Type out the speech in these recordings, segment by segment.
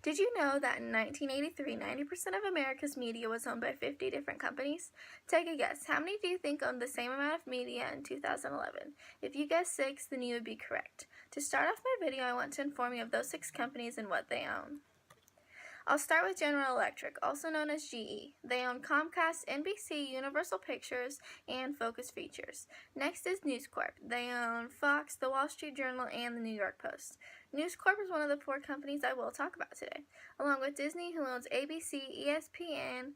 Did you know that in 1983, 90% of America's media was owned by 50 different companies? Take a guess. How many do you think owned the same amount of media in 2011? If you guessed 6, then you would be correct. To start off my video, I want to inform you of those 6 companies and what they own. I'll start with General Electric, also known as GE. They own Comcast, NBC, Universal Pictures, and Focus Features. Next is News Corp. They own Fox, The Wall Street Journal, and The New York Post. News Corp is one of the 4 companies I will talk about today, along with Disney, who owns ABC, ESPN,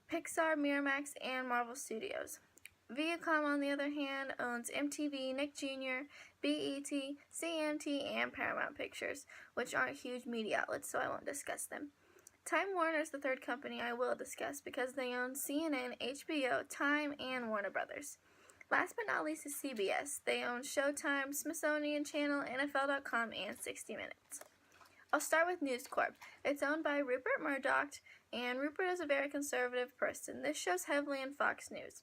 Pixar, Miramax, and Marvel Studios. Viacom, on the other hand, owns MTV, Nick Jr., BET, CMT, and Paramount Pictures, which aren't huge media outlets, so I won't discuss them. Time Warner is the 3rd company I will discuss because they own CNN, HBO, Time, and Warner Brothers. Last but not least is CBS. They own Showtime, Smithsonian Channel, NFL.com, and 60 Minutes. I'll start with News Corp. It's owned by Rupert Murdoch, and Rupert is a very conservative person. This shows heavily in Fox News.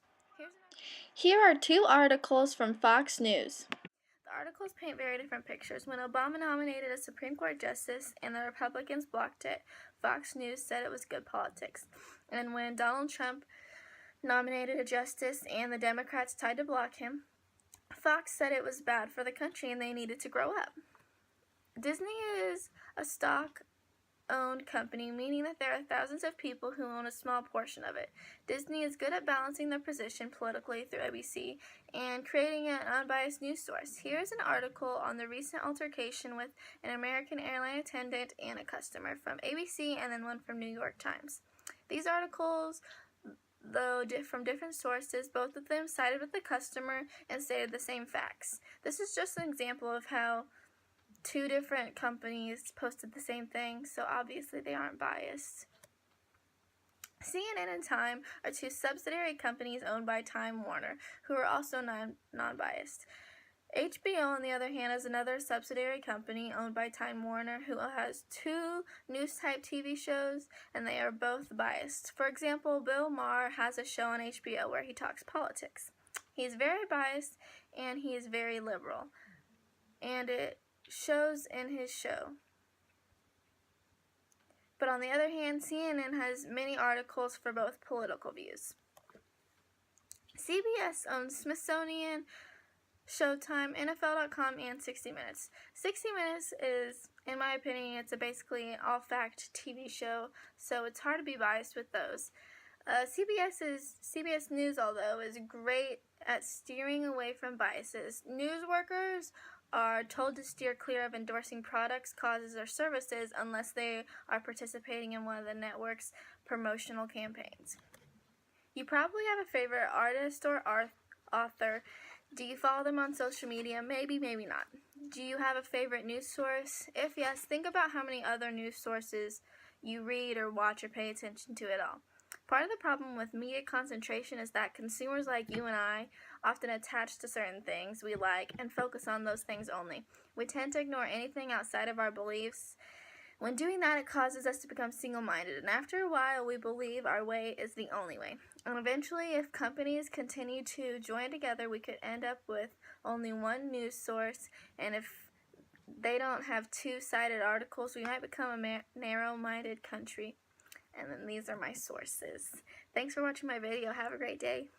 Here are 2 articles from Fox News. The articles paint very different pictures. When Obama nominated a Supreme Court justice and the Republicans blocked it, Fox News said it was good politics. And when Donald Trump nominated a justice and the Democrats tried to block him, Fox said it was bad for the country and they needed to grow up. Disney is a stock-owned company, meaning that there are thousands of people who own a small portion of it. Disney is good at balancing their position politically through ABC and creating an unbiased news source. Here is an article on the recent altercation with an American airline attendant and a customer from ABC, and then one from New York Times. These articles, though from different sources, both of them sided with the customer and stated the same facts. This is just an example of how 2 different companies posted the same thing, so obviously they aren't biased. CNN and Time are 2 subsidiary companies owned by Time Warner, who are also non-biased. HBO, on the other hand, is another subsidiary company owned by Time Warner, who has 2 news-type TV shows, and they are both biased. For example, Bill Maher has a show on HBO where he talks politics. He is very biased, and he is very liberal, and it shows in his show. But on the other hand, CNN has many articles for both political views. CBS owns Smithsonian, Showtime, NFL.com, and 60 Minutes. 60 Minutes is, in my opinion, it's basically all-fact TV show, so it's hard to be biased with those. CBS News, although, is great at steering away from biases. News workers are told to steer clear of endorsing products, causes, or services unless they are participating in one of the network's promotional campaigns. You probably have a favorite artist or author. Do you follow them on social media? Maybe, maybe not. Do you have a favorite news source? If yes, think about how many other news sources you read or watch or pay attention to at all. Part of the problem with media concentration is that consumers like you and I often attach to certain things we like and focus on those things only. We tend to ignore anything outside of our beliefs. When doing that, it causes us to become single-minded, and after a while, we believe our way is the only way. And eventually, if companies continue to join together, we could end up with only one news source, and if they don't have 2-sided articles, we might become a narrow-minded country. And then these are my sources. Thanks for watching my video. Have a great day.